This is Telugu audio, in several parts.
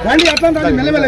రండి అట్లా మెల్లమెల్ల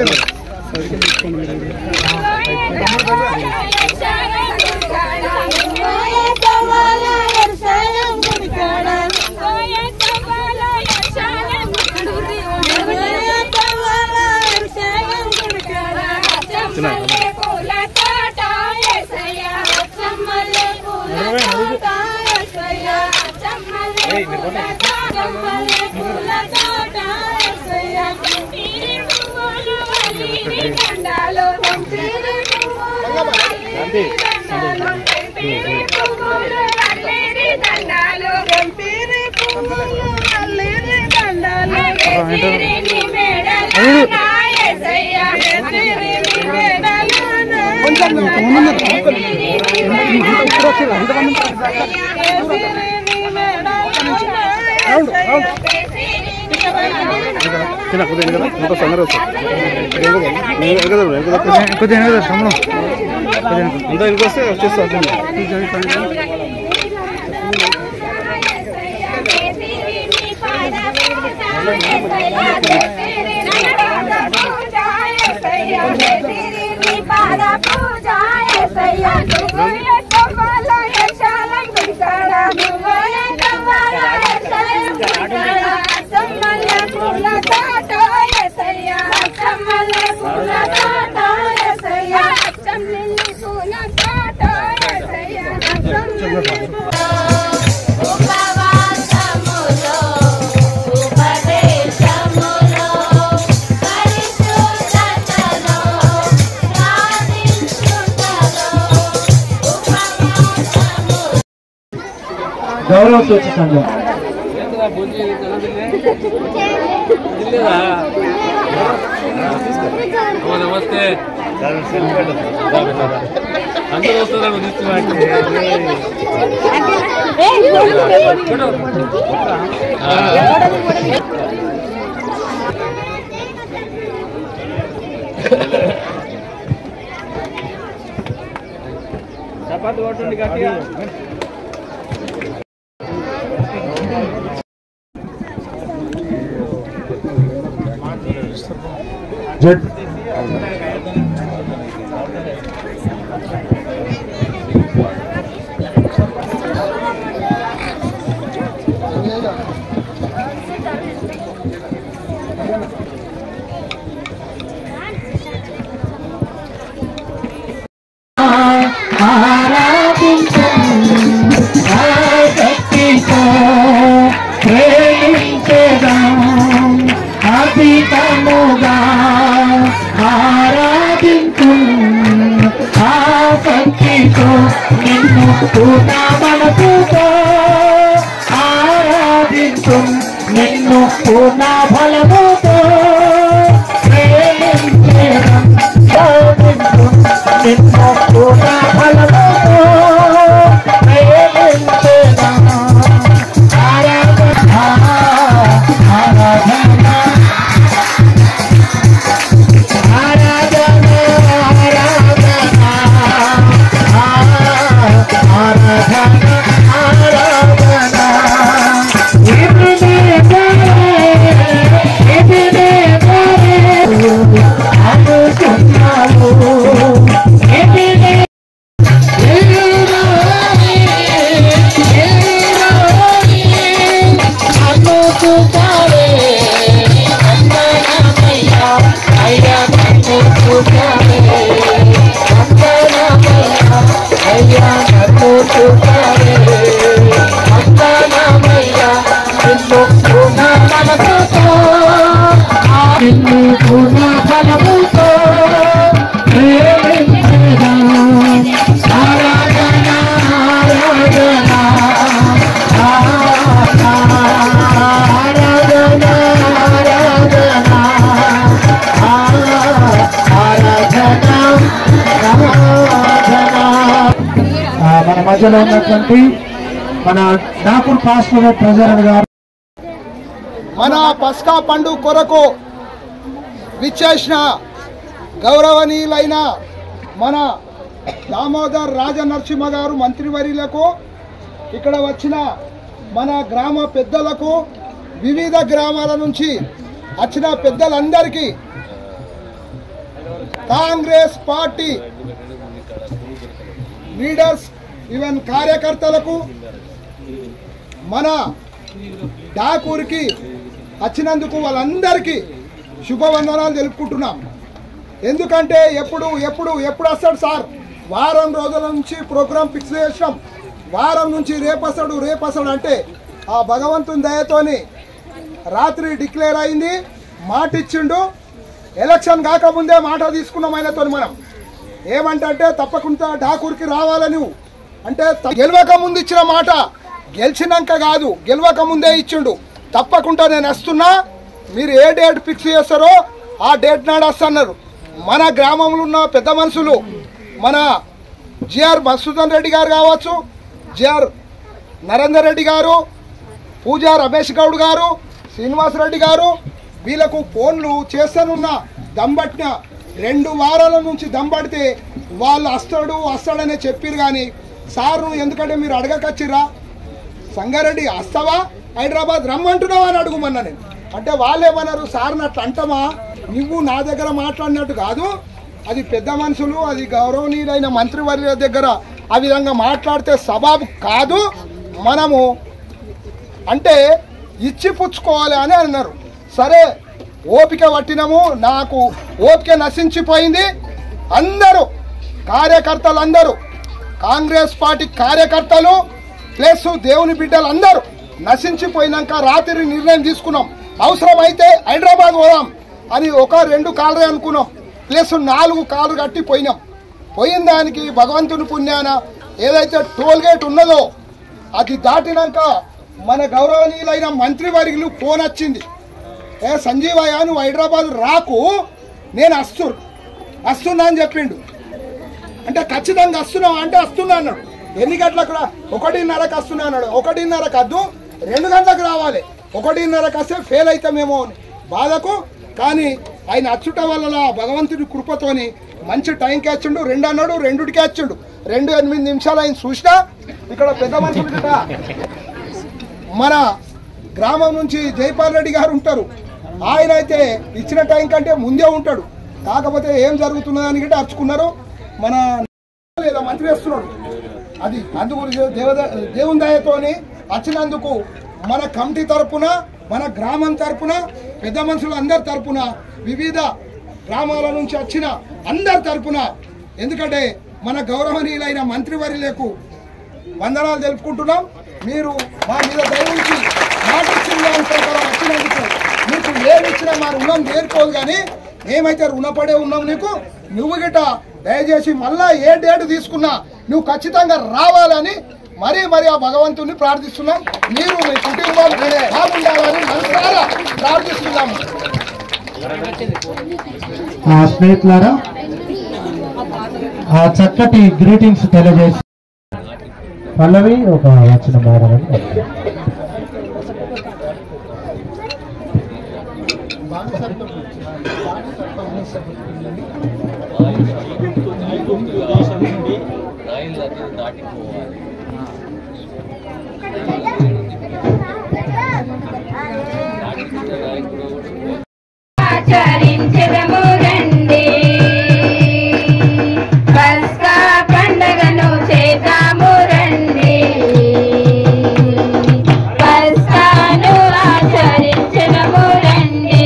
అంతా ఇంకొస్తే వచ్చేస్తా గౌరవ సూచకంగా నమస్తే అందరూ వస్తున్నారు చపాతి కొట్టండి గట్టిగా జడ్ నిన్ను పూర్ణ ఫలముతో నిన్ను పూర్ణ ఫలముతో మన మధ్యలో ఉన్నటువంటి మన డాపూర్ పాస్టర్ ప్రజలను గారు మన పస్కా పండుగ కొరకు విచ్చేసిన గౌరవనీయులైన మన దామోదర్ రాజనరసింహ గారు మంత్రివర్యులకు, ఇక్కడ వచ్చిన మన గ్రామ పెద్దలకు, వివిధ గ్రామాల నుంచి వచ్చిన పెద్దలందరికీ, కాంగ్రెస్ పార్టీ లీడర్స్ ఈవెన్ కార్యకర్తలకు, మన డాకూర్కి వచ్చినందుకు వాళ్ళందరికీ శుభవందనాలు తెలుపుకుంటున్నాం. ఎందుకంటే ఎప్పుడు వస్తాడు సార్? వారం రోజుల నుంచి ప్రోగ్రాం ఫిక్స్ చేసినాం. వారం నుంచి రేపస్తాడు అంటే ఆ భగవంతుని దయతోని రాత్రి డిక్లేర్ అయింది, మాట ఇచ్చిండు. ఎలక్షన్ కాకముందే మాట తీసుకున్నాం ఆయనతో. మనం ఏమంటే తప్పకుండా డాకూర్కి రావాలని, అంటే గెలవక ముందు ఇచ్చిన మాట గెలిచినాక కాదు, గెలవక ముందే ఇచ్చిండు. తప్పకుండా నేను వస్తున్నా, మీరు ఏ డేట్ ఫిక్స్ చేస్తారో ఆ డేట్ నాడు వస్తున్నారు. మన గ్రామంలో ఉన్న పెద్ద మనుషులు, మన జిఆర్ మధుసూదన్ రెడ్డి గారు కావచ్చు, జిఆర్ నరేందర్ రెడ్డి గారు, పూజా రమేష్ గౌడ్ గారు, శ్రీనివాసరెడ్డి గారు, వీళ్ళకు ఫోన్లు చేస్తానున్న దమ్బట్టిన 2 వారాల నుంచి దమ్బడితే వాళ్ళు వస్తాడనే చెప్పారు. కానీ సార్ ఎందుకంటే మీరు అడగకచ్చిరా, సంగారెడ్డి వస్తావా, హైదరాబాద్ రమ్మంటున్నావా అని అడుగుమన్నా నేను. అంటే వాళ్ళేమన్నారు, సార్ని అట్లా అంటామా, నువ్వు నా దగ్గర మాట్లాడినట్టు కాదు, అది పెద్ద మనుషులు, అది గౌరవనీయులైన మంత్రివర్యుల దగ్గర ఆ విధంగా మాట్లాడితే సబాబు కాదు, మనము అంటే ఇచ్చి పుచ్చుకోవాలి అని అన్నారు. సరే ఓపిక పట్టినాము, నాకు ఓపిక నశించిపోయింది. అందరూ కార్యకర్తలు, కాంగ్రెస్ పార్టీ కార్యకర్తలు ప్లస్ దేవుని బిడ్డలు అందరూ నశించిపోయినాక రాత్రి నిర్ణయం తీసుకున్నాం, అవసరమైతే హైదరాబాద్ పోదాం అని 1-2 కాళ్ళు అనుకున్నాం, ప్లస్ 4 కాళ్ళు కట్టి పోయినాం. పోయిన దానికి భగవంతుని పుణ్యాన ఏదైతే టోల్ గేట్ ఉన్నదో అది దాటినాక మన గౌరవనీయులైన మంత్రివర్యులు ఫోన్ వచ్చింది, సంజీవయ్య నువ్వు హైదరాబాద్ రాకు, నేను వస్తున్నా అని చెప్పిండు. అంటే ఖచ్చితంగా వస్తున్నావు అంటే వస్తున్నా అన్నాడు. ఎన్ని గంటలకు 1:30కి వస్తున్నా అన్నాడు. 1:30కి వద్దు, 2 గంటలకు రావాలి. 1:30కి వస్తే ఫెయిల్ అవుతామేమో అని బాధకు, కానీ ఆయన అచ్చుట వల్ల భగవంతుడి కృపతోని మంచి టైంకి వచ్చిండు. 2 అన్నాడు, 2కి వచ్చిండు. 2:08 నిమిషాలు ఆయన చూసినా. ఇక్కడ పెద్ద మనుషులు మన గ్రామం నుంచి జైపాల్ రెడ్డి గారు ఉంటారు, ఆయన అయితే ఇచ్చిన టైం కంటే ముందే ఉంటాడు. కాకపోతే ఏం జరుగుతున్నదని గిట్ట అర్చుకున్నారు. మన లేదా మంత్రి వేస్తున్నాడు, అది అందుగురించి దేవుని దయతోని వచ్చినందుకు మన కమిటీ తరపున, మన గ్రామం తరపున, పెద్ద మనుషులు అందరి తరపున, వివిధ గ్రామాల నుంచి వచ్చిన అందరి తరపున, ఎందుకంటే మన గౌరవనీయులైన మంత్రివర్యులకు వందనాలు తెలుపుకుంటున్నాం. మీరు మా మీద దయవుంచి మాట ఇచ్చిన దాని ప్రకారం వచ్చినందుకు మీకు ఏమి ఇచ్చినా మా రుణం చేరుకోదు, కానీ మేమైతే రుణపడే ఉన్నాం నీకు. నువ్వు గిట్ట దయచేసి మళ్ళా ఏ డేట్ తీసుకున్నా నువ్వు ఖచ్చితంగా రావాలని మరీ ఆ భగవంతుని ప్రార్థిస్తున్నాం. మీరు మీ కుటుంబం బాగుండాలని మనసారా ప్రార్థిస్తున్నాము. స్నేహితులారా, చక్కటి గ్రీటింగ్స్ తెలియజేసి పల్లవి ఒక వచ్చిన మాడమని ఆచరించెదము రండి, పస్కా పండగను చేద్దాము రండి, పస్కాను ఆచరించెదము రండి,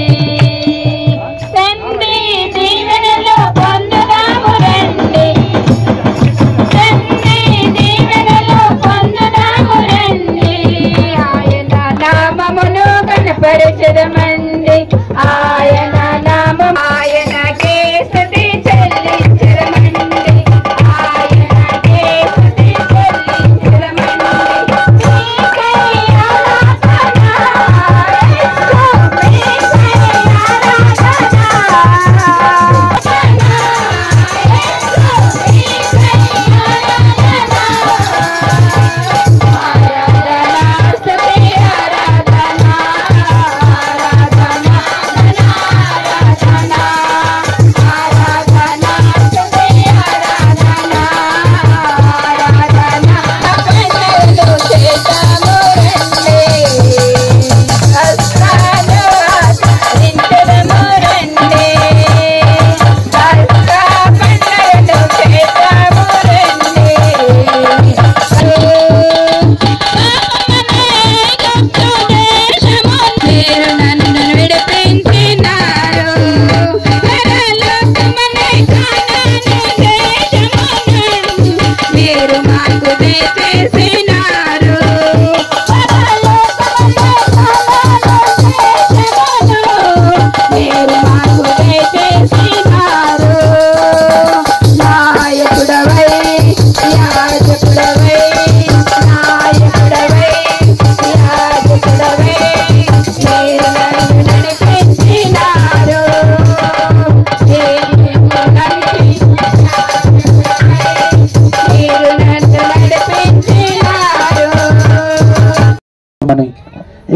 తండ్రి దీవెనలు పొందుదాము రండి, తండ్రి దీవెనలు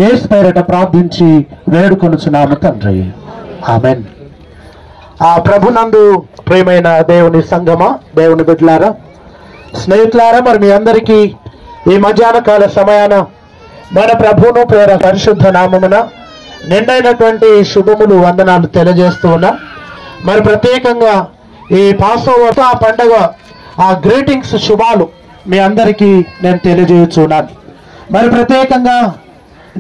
యేసు పేరిట ప్రార్థించి వేడుకొనుచున్నాము తండ్రి, ఆమేన్. ఆ ప్రభునందు ప్రియమైన దేవుని సంగమా, దేవుని బిడ్డలారా, స్నేహితులారా, మరి మీ అందరికీ ఈ మధ్యాహ్న కాల సమయాన మన ప్రభువును పేర పరిశుద్ధ నామమున నిండైనటువంటి శుభములు వందనాలు తెలియజేస్తూ ఉన్నా. మరి ప్రత్యేకంగా ఈ పాసోవర్ ఆ పండగ ఆ గ్రీటింగ్స్ శుభాలు మీ అందరికీ నేను తెలియజేస్తున్నాను. మరి ప్రత్యేకంగా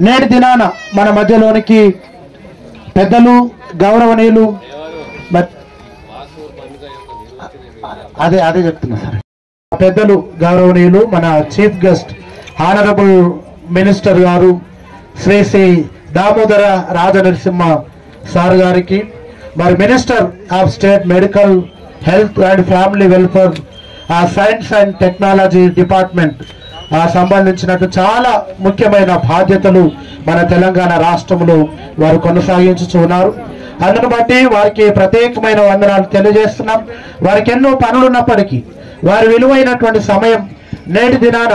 నేటి దినాన మన మధ్యలోనికి పెద్దలు గౌరవనీయులు అదే చెప్తున్నా సార్, పెద్దలు గౌరవనీయులు మన చీఫ్ గెస్ట్ హానరబుల్ మినిస్టర్ గారు శ్రీ శ్రీ దామోదర రాజనరసింహ సార్ గారికి, మరి minister of state medical health and family welfare science and technology department సంబంధించినట్టు చాలా ముఖ్యమైన బాధ్యతలు మన తెలంగాణ రాష్ట్రంలో వారు కొనసాగించుతున్నారు. అందును బట్టి వారికి ప్రత్యేకమైన వందనాలు తెలియజేస్తున్నాం. వారికి ఎన్నో పనులున్నప్పటికీ వారి విలువైనటువంటి సమయం నేటి దినాన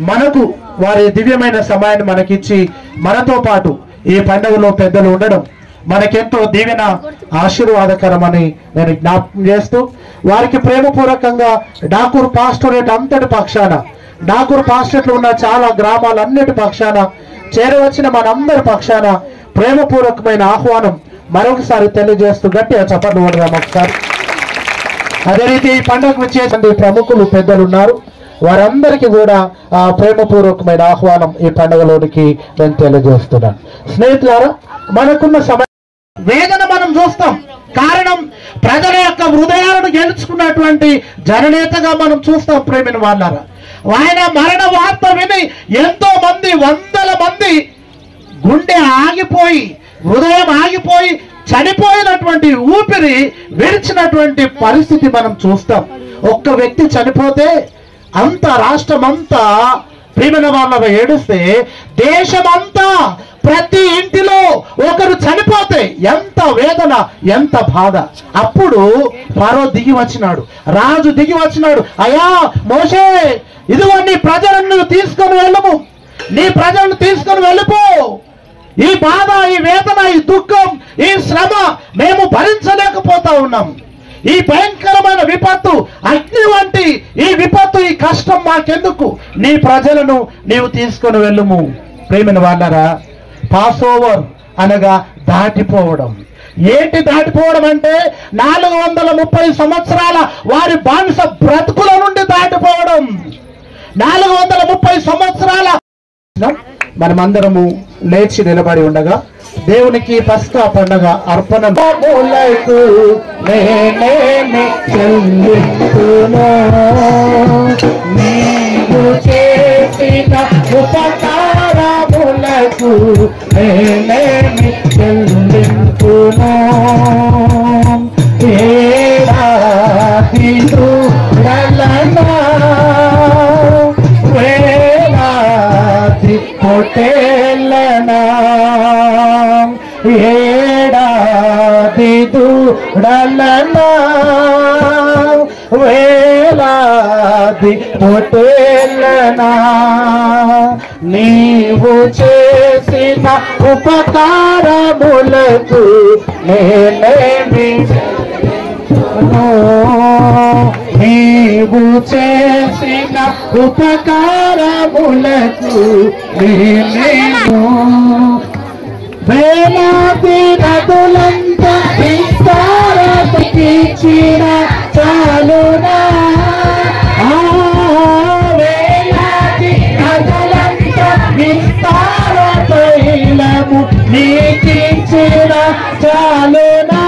మనకు వారి దివ్యమైన సమయాన్ని మనకిచ్చి మనతో పాటు ఈ పండుగలో పెద్దలు ఉండడం మనకెంతో దీవెన ఆశీర్వాదకరమని నేను జ్ఞాపకం చేస్తూ, వారికి ప్రేమపూర్వకంగా డాకూర్ పాస్టరేట్ అంతటి పక్షాన, డాకూర్ పాస్టరేట్లో ఉన్న చాలా గ్రామాలన్నిటి పక్షాన, చేరవచ్చిన మనందరి పక్షాన ప్రేమపూర్వకమైన ఆహ్వానం మరొకసారి తెలియజేస్తూ గట్టిగా చప్పట్లు కొడదాం ఒకసారి. అదే రీతి ఈ పండుగకు వచ్చేటువంటి ప్రముఖులు పెద్దలు ఉన్నారు, వారందరికీ కూడా ప్రేమపూర్వకమైన ఆహ్వానం ఈ పండుగలోనికి నేను తెలియజేస్తున్నాను. స్నేహితులారా, మనకున్న సమయం వేదన మనం చూస్తాం. కారణం ప్రజల యొక్క హృదయాలను గెలుచుకున్నటువంటి జననేతగా మనం చూస్తాం. ప్రేమిన వాళ్ళారా, ఆయన మరణ వార్త విని ఎంతో మంది, వందల మంది గుండె ఆగిపోయి, హృదయం ఆగిపోయి, చనిపోయినటువంటి ఊపిరి విడిచినటువంటి పరిస్థితి మనం చూస్తాం. ఒక్క వ్యక్తి చనిపోతే అంత రాష్ట్రమంతా ప్రియమైన వాళ్ళ ఏడుస్తే, దేశమంతా ప్రతి ఇంటిలో ఒకరు చనిపోతే ఎంత వేదన, ఎంత బాధ. అప్పుడు ఫరో దిగి వచ్చినాడు, రాజు దిగి వచ్చినాడు. అయ్యా మోషే, ఇదిగో నీ ప్రజలను తీసుకొని వెళ్ళము, నీ ప్రజలను తీసుకొని వెళ్ళిపో. ఈ బాధ, ఈ వేదన, ఈ దుఃఖం, ఈ శ్రమ మేము భరించలేకపోతా ఉన్నాం. ఈ భయంకరమైన విపత్తు, అగ్ని వంటి ఈ విపత్తు, ఈ కష్టం మాకెందుకు? నీ ప్రజలను నీవు తీసుకొని వెళ్ళుము. ప్రేమైన వాళ్ళారా, పాసోవర్ అనగా దాటిపోవడం. ఏంటి దాటిపోవడం అంటే 430 సంవత్సరాల వారి బానిస బ్రతుకుల నుండి దాటిపోవడం. 430 సంవత్సరాల మనమందరము లేచి నిలబడి ఉండగా దేవునికి పస్కా పండగ అర్పణ నీవు చేసిన ఉపకారములకు నేనేమి చెల్లింపును. వేలాది పొటేలనా, ఏడాది దూడలనా, వేలాది పొటేలనా, నీవు చేసిన ఉపకారములకు నేనేమి నీవు చేసిన ఉపకారములకు నేనేమో. వేలాది నదులంతా విస్తారపరిచిన చాలునా, వేలాది నదులంతా విస్తార తైలము నీకించిన చాలునా,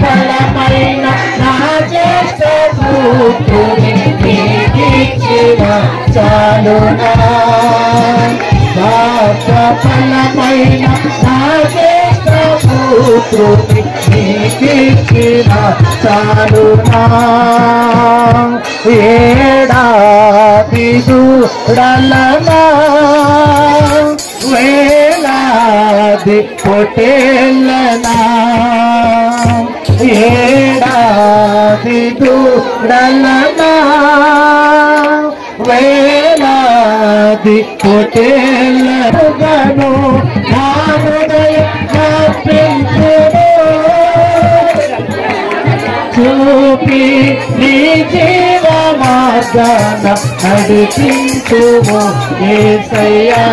ఫలమైన నా జ్యేష్ఠ పుత్రుని నీకిచ్చిన చాలునా, ఫలమైన నా జ్యేష్ఠ పుత్రుని నీకిచ్చిన చాలునా, ఏడాది దూడలనా, వేలాది పొటేలనా, ఏడాది దూడలనా, వేలాది పొటేలనా, కోటేళ్ళను నా హృదయం కప్పించును చూపి నీ జీవ మార్గాన నడిపించుము యేసయ్యా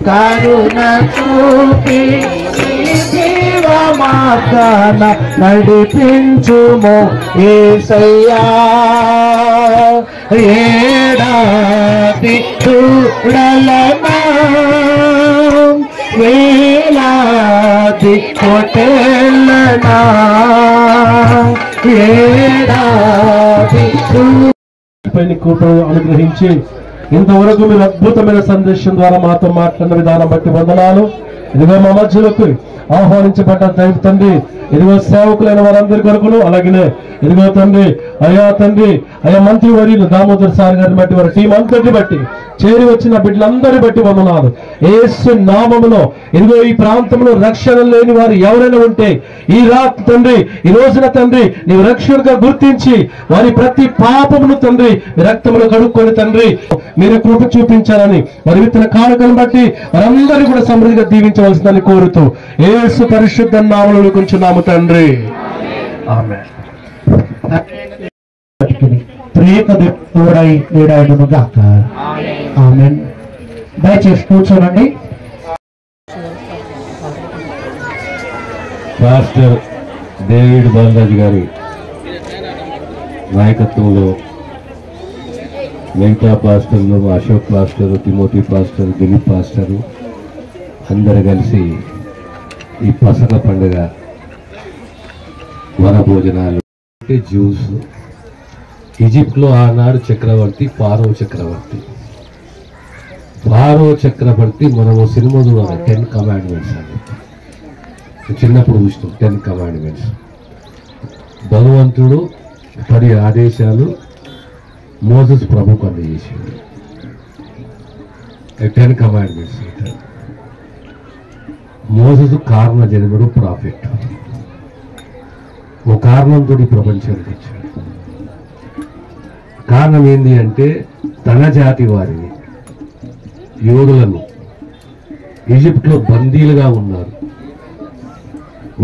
కరుణ చూపి నీ జీవ మార్గాన నడిపించుము యేసయ్యా ఏడాది చూడలనా వేలాది కోటేళ్ళనా ఏడాది కృపను అనుగ్రహించి ఇంతవరకు మీరు అద్భుతమైన సందేశం ద్వారా మాతో మాట్లాడిన విధానం బట్టి వందనాలు. ఇదిగో మా మధ్యలోకి ఆహ్వానించబడ్డ దైవ తండ్రి, ఇదిగో సేవకులైన వారందరి కొరకును, అలాగనే ఇదిగో తండ్రి అయా మంత్రి వర్యులు దామోదర్ సార్ గారిని బట్టి వారి టీం అంతటి బట్టి చేరి వచ్చిన బిడ్డలందరి బట్టి వందనాలు. యేసు నామములో ఇదిగో ఈ ప్రాంతంలో రక్షణ లేని వారు ఎవరైనా ఉంటే ఈ రాత్రి తండ్రి, ఈ రోజున తండ్రి నీవు రక్షకుడిగా గుర్తించి వారి ప్రతి పాపమును తండ్రి రక్తమును కడుక్కొని తండ్రి మీరు కృప చూపించాలని వారి విత్తన కానుకలను బట్టి వారందరూ కూడా సమృద్ధిగా దీవించవలసిందని కోరుతూ యేసు పరిశుద్ధ నామములో కొంచున్నాము తండ్రి. ఆమేన్. ఆమేన్. దయచేసి కూర్చోనండి. పాస్టర్ డేవిడ్ బాలరాజు గారి నాయకత్వంలో మిగతా పాస్టర్లు, Ashok pastor, Timothy pastor, Dilip pastor అందరు కలిసి ఈ పసక పండుగ వన భోజనాలు, జ్యూస్. ఈజిప్ట్లో ఆనాడు చక్రవర్తి ఫారో చక్రవర్తి మనము సినిమా చూడాలి 10 కమాండ్మెంట్స్ అని చిన్నప్పుడు చూసినాం. 10 కమాండ్మెంట్స్ భగవంతుడు 10 ఆదేశాలు మోసెస్ ప్రభుకు అందజేసింది. 10 కమాండ్మెంట్స్. మోసెస్ కారణ జన్ముడు ప్రాఫిట్, ఓ కారణంతో ప్రపంచానికి వచ్చాడు. కారణం ఏంటి అంటే తన జాతి వారిని యోధులను ఈజిప్ట్లో బందీలుగా ఉన్నారు,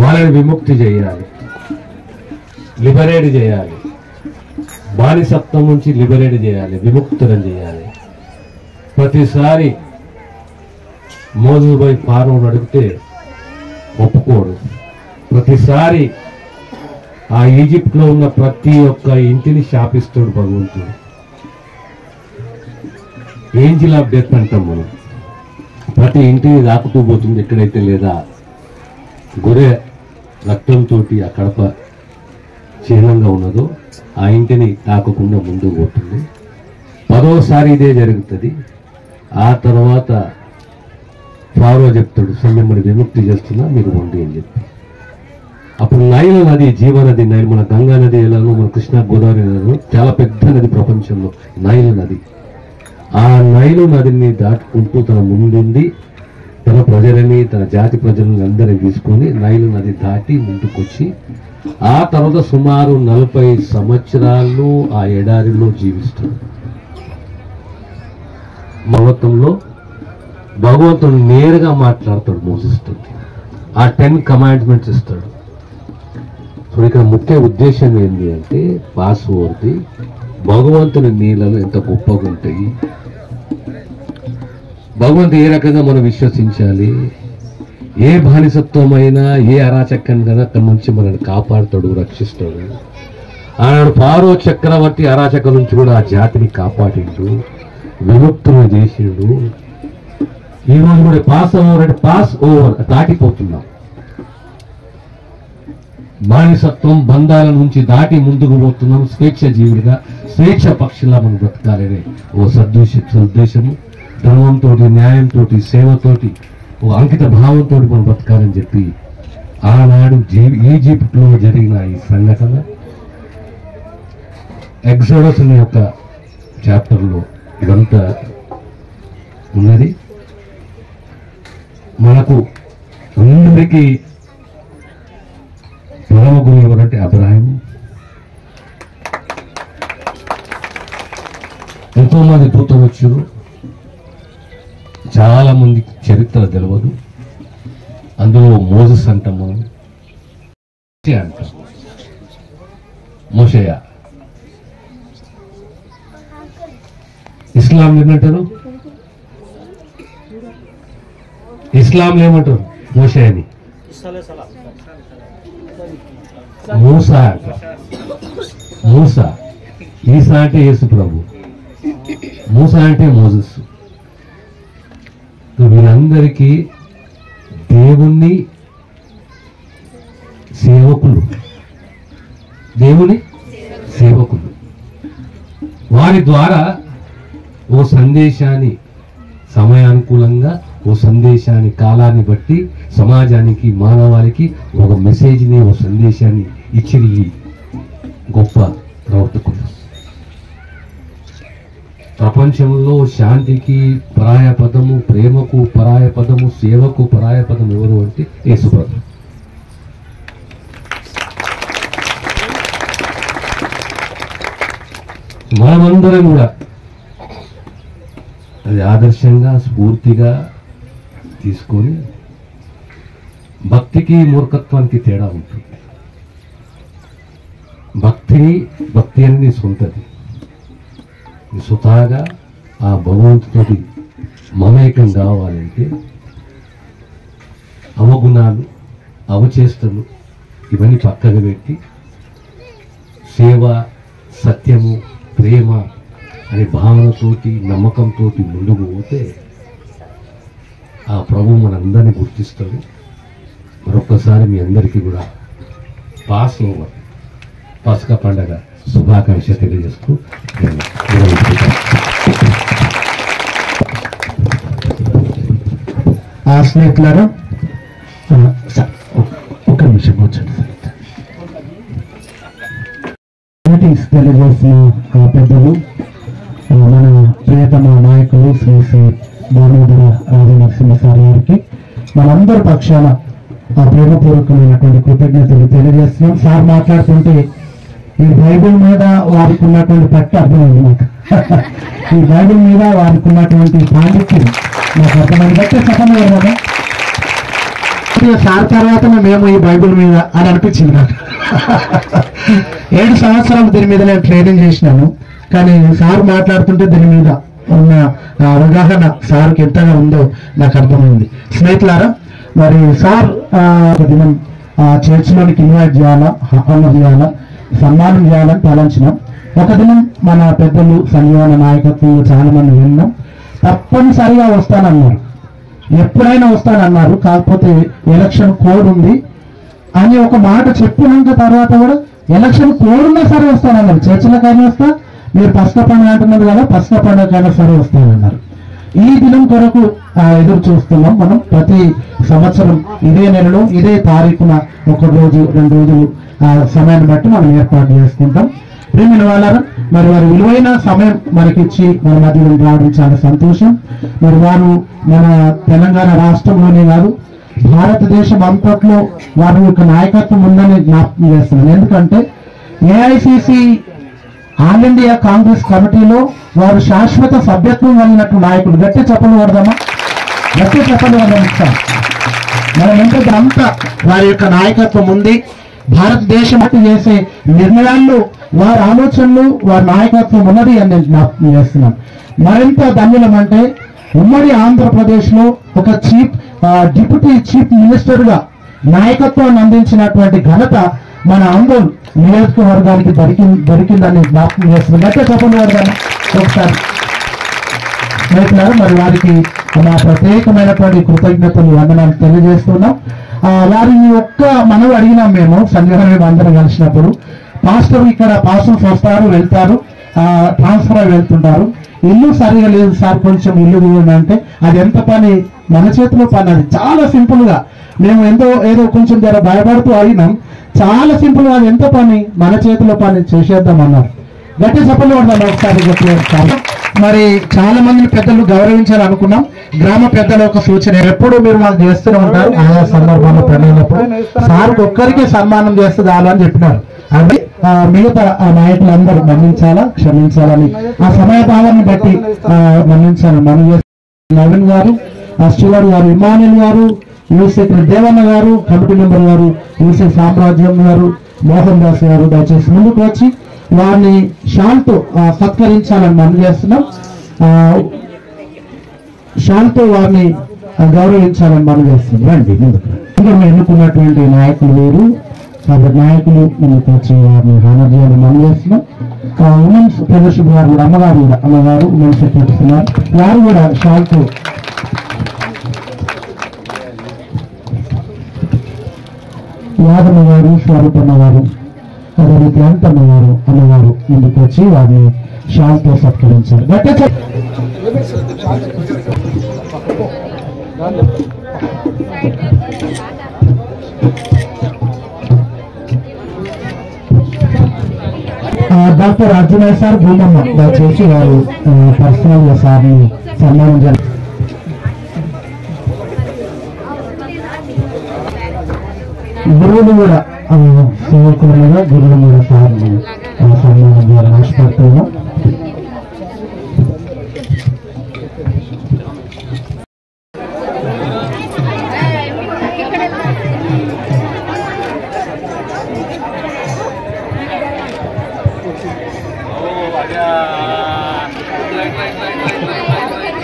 వాళ్ళని విముక్తి చేయాలి, లిబరేట్ చేయాలి, బానిసత్వం నుంచి లిబరేట్ చేయాలి, విముక్తులను చేయాలి. ప్రతిసారి మోజుపై ఫారోను అడిగితే ఒప్పుకోడు. ప్రతిసారి ఆ ఈజిప్ట్లో ఉన్న ప్రతి ఒక్క ఇంటిని శాపిస్తాడు భగవంతుడు. ఏంజిల్ ఆఫ్ డెత్ అంటాం మనం. ప్రతి ఇంటిని దాకుతూ పోతుంది. ఎక్కడైతే లేదా గొర్రె రక్తంతో ఆ కడప చిహ్నంగా ఉన్నదో ఆ ఇంటిని తాకకుండా ముందుకు పోతుంది. 10వసారి ఇదే జరుగుతుంది. ఆ తర్వాత ఫారో చెప్తాడు, మిమ్మల్ని విముక్తి చేస్తున్నా, మీరు వండి అని చెప్పి. అప్పుడు నైలు నది, జీవనది, నైలు మన గంగా నది ఎలానో మన కృష్ణా గోదావరి నది చాలా పెద్ద నది ప్రపంచంలో నైలు నది. ఆ నైలు నదిని దాటుకుంటూ తన ముందుండి తన ప్రజలని, తన జాతి ప్రజలని అందరినీ తీసుకొని నైలు నది దాటి ముందుకొచ్చి ఆ తర్వాత సుమారు 40 సంవత్సరాలు ఆ ఎడారిలో జీవిస్తాడు. పర్వతంలో భగవంతుడు నేరుగా మాట్లాడతాడు మోసెస్తో. ఆ 10 కమాండ్మెంట్స్ ఇస్తాడు. సో ఇక్కడ ముఖ్య ఉద్దేశం ఏంటి అంటే పాస్వర్ది భగవంతుని నీళ్ళలో ఎంత గొప్పగా ఉంటాయి, భగవంతుడు ఏ రకంగా మనం విశ్వసించాలి, ఏ బానిసత్వమైనా ఏ అరాచకంగా అక్కడి నుంచి మనల్ని కాపాడుతాడు, రక్షిస్తాడు. ఆనాడు ఫారో చక్రవర్తి అరాచకం నుంచి కూడా ఆ జాతిని కాపాడిండు, విముక్తులు చేసిండు. ఈరోజు కూడా పాస్ ఓవర్ దాటిపోతున్నాం. బానిసత్వం బంధాల నుంచి దాటి ముందుకు పోతున్నాం. స్వేచ్ఛ జీవుడిగా, స్వేచ్ఛ పక్షులా మనం బ్రతకాలనే ఓ సదుద్దేశము, ధర్మంతో, న్యాయంతో, సేవతోటి, ఓ అంకిత భావంతో మనం బ్రతకాలని చెప్పి ఆనాడు ఈజిప్ట్లో జరిగిన ఈ సంఘటన ఎగ్జోడస్ అనే యొక్క చాప్టర్లో ఇదంతా ఉన్నది. మనకు అందరికీ పరమ గురువు ఎవరంటే అబ్రాహిం. ఎంతో మంది దూతలు వచ్చారు, చాలా మందికి చరిత్ర తెలియదు. అందులో మోజెస్ అంటాము, అంటాం, మోషయ. ఇస్లాం ఏమంటారు? ఇస్లాంలో ఏమంటారు మోషయని? మూసా అంట. మూసా. ఈసా అంటే యేసు ప్రభు, మూసా అంటే మోజెస్. వీరందరికీ దేవుని సేవకులు, దేవుని సేవకులు. వారి ద్వారా ఓ సందేశాన్ని సమయానుకూలంగా, ఓ సందేశాన్ని కాలాన్ని బట్టి సమాజానికి, మానవాళికి ఒక మెసేజ్ని, ఓ సందేశాన్ని ఇచ్చిన ఈ గొప్ప ప్రవర్తకులు. ప్రపంచంలో శాంతికి పరాయ పదము, ప్రేమకు పరాయ పదము, సేవకు పరాయ పదం ఎవరు అంటే యేసుప్రభు. మనమందరం కూడా అది ఆదర్శంగా, స్ఫూర్తిగా తీసుకొని, భక్తికి మూర్ఖత్వానికి తేడా ఉంటుంది. భక్తి అనేది సొంతది. స్వతహాగా ఆ భగవంతుడితో మమేకం కావాలంటే అవగుణాలు, అవచేష్టలు ఇవన్నీ పక్కగా పెట్టి సేవ, సత్యము, ప్రేమ అనే భావనతోటి, నమ్మకంతో ముందుకు పోతే ఆ ప్రభు మనందరినీ గుర్తిస్తాడు. మరొక్కసారి మీ అందరికీ కూడా పాస్ ఓవర్ పసక పండగ శుభాకాంక్ష తెలియజేస్తూ స్నేహితులారా, ఒక నిమిషం వచ్చండి. తెలియజేసిన పెద్దలు, మన ప్రియతమ నాయకులు శ్రీ శ్రీ దామోదర రాజనరసింహ సార్ గారికి మనందరి పక్షాన ప్రేమపూర్వకమైనటువంటి కృతజ్ఞతలు తెలియజేస్తున్నాం. సార్ మాట్లాడుతుంటే ఈ బైబిల్ మీద వారికి ఉన్నటువంటి పట్టు అర్థమైంది నాకు. ఈ బైబిల్ మీద వారికి ఉన్నటువంటి పాండిత్యం నాకు అర్థమైంది. బట్టి చెప్పండి కదా, సార్ తర్వాత మేము ఈ బైబిల్ మీద అని అనిపించింది నాకు. 7 సంవత్సరాలు దీని మీద నేను ట్రైనింగ్ చేసినాను, కానీ సార్ మాట్లాడుతుంటే దీని మీద ఉన్న అవగాహన సార్కి ఎంతగా ఉందో నాకు అర్థమైంది. స్నేహితులారా, మరి సార్ ఒక దినం చర్చిలోనికి ఇన్వైట్ చేయాలా, హామర్ చేయాలా, సన్మానం చేయాలని తలంచినాం. ఒక దినం మన పెద్దలు సంజీవన నాయకత్వంలో చాలా మంది విన్నాం. తప్పనిసరిగా వస్తానన్నారు, ఎప్పుడైనా వస్తానన్నారు. కాకపోతే ఎలక్షన్ కోడ్ ఉంది అని ఒక మాట చెప్పినాక తర్వాత కూడా ఎలక్షన్ కోడ్ ఉన్నా సరే వస్తానన్నారు. చర్చలకైనా వస్తా, మీరు పసక పండుగ అంటున్నారు కదా, పసక పండుగకైనా సరే వస్తానన్నారు. ఈ దినం కొరకు ఎదురు చూస్తున్నాం. మనం ప్రతి సంవత్సరం ఇదే నెలలో ఇదే తారీఖున 1 రోజు 2 రోజులు సమయాన్ని బట్టి మనం ఏర్పాటు చేసుకుంటాం. ప్రియమైన వాళ్ళారా, మరి వారి విలువైన సమయం మనకిచ్చి మన మధ్యలో రావడం చాలా సంతోషం. మరి వారు మన తెలంగాణ రాష్ట్రంలోనే కాదు, భారతదేశం అంతట్లో వారి యొక్క నాయకత్వం ఉందని జ్ఞాపకం చేస్తున్నాను. ఎందుకంటే ఏఐసిసి ఆల్ ఇండియా కాంగ్రెస్ కమిటీలో వారు శాశ్వత సభ్యత్వం కలిగినట్టు నాయకులు. గట్టి చెప్పలు పడదామా? గట్టి చెప్పలు పడదాం. మనం ఏంటంటే అంతా వారి యొక్క నాయకత్వం ఉంది. భారతదేశం చేసే నిర్ణయాల్లో వారి ఆలోచనలు, వారి నాయకత్వం ఉన్నది అని నేను జ్ఞాపకం చేస్తున్నాను. మరింత ధన్యులం అంటే ఉమ్మడి ఆంధ్రప్రదేశ్ లో ఒక డిప్యూటీ చీఫ్ మినిస్టర్ గా నాయకత్వాన్ని అందించినటువంటి ఘనత మన ఆందోళన నియోజకవర్గానికి దొరికిందని జ్ఞాపకం చేస్తున్నాం. గట్టిగా చెప్పండి వర్గాన్ని ఒకసారి. స్నేహితులారు, మరి వారికి మా ప్రత్యేకమైనటువంటి కృతజ్ఞతలు, వందనాలు తెలియజేస్తున్నాం. వారి ఒక్క మనవి అడిగినాం మేము సంజయ్ అందరం కలిసినప్పుడు. పాస్టర్ ఇక్కడ పాస్టర్స్ వస్తారు, వెళ్తారు, ట్రాన్స్ఫర్ అయి వెళ్తుంటారు. ఇల్లు సరిగా లేదు సార్, కొంచెం ఇల్లు తీయండి అంటే అది ఎంత పని, మన చేతిలో పని. అది చాలా సింపుల్ గా మేము ఏదో కొంచెం జర భయపడుతూ అడిగినాం. చాలా సింపుల్ గా అది ఎంత పని, మన చేతిలో పని చేసేద్దాం అన్నారు. గట్టి చెప్పలు పడదాం ఒకసారి గట్టి. మరి చాలా మందిని పెద్దలు గౌరవించాలనుకున్నాం. గ్రామ పెద్దల యొక్క సూచన ఎప్పుడు మీరు మాకు చేస్తూనే ఉంటారు. ఆయా సందర్భంలో పెళ్ళినప్పుడు సార్ ఒక్కరికి సన్మానం చేస్తే చాలు అని చెప్పినారు. అది మిగతా నాయకులందరూ మన్నించాలా, క్షమించాలని, ఆ సమయభావాన్ని బట్టి మన్నించాలని మనం నవీన్ గారు, స్టీవర్ గారు, ఇమానుయల్ గారు, యూసెఫ్ దేవన్న గారు, కమిటీ మెంబర్ గారు యూసెఫ్ సామ్రాజ్యం గారు, మోహన్ దాస్ గారు దయచేసి ముందుకు వచ్చి వారిని షాల్తో సత్కరించాలని మనం చేస్తున్నాం. షాల్తో వారిని గౌరవించాలని మనం చేస్తున్నాం. రండి ముందుకు. ఎన్నుకున్నటువంటి నాయకులు వీరు, కాబట్టి నాయకులు ముందుకు వచ్చి వారిని హానర్ చేయాలని మనం చేస్తున్నాం. ఉమెన్స్ ఫెలోషిప్ గారు కూడా అమ్మగారు ఉమెన్స్ సెక్రటరీ వారు కూడా షాల్తో యాదమ్మ గారు, స్వరూపమ్మ గారు, అదే రీతి అంతమ్మ గారు అమ్మగారు ముందుకు వచ్చి వారిని షాల్తో సత్కరించారు. డాక్టర్ అర్జునయ్య సార్, భూమమ్మ దయచేసి వారు పర్సనల్ గా సార్ని సన్మానించారు. గురువులు కూడా సేవకులుగా గురువులు కూడా సార్ని సన్మానం ద్వారా ఆశపడుతున్నాం.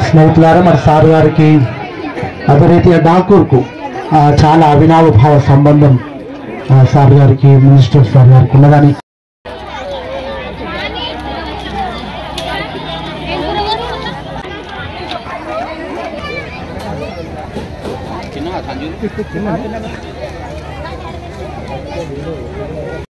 స్నేహితులారా, మరి సార్ గారికి అదే రీతిగా డాకూర్కు చాలా అవినాభావ సంబంధం సార్ గారికి, మినిస్టర్ సార్ గారికి ఉన్నదని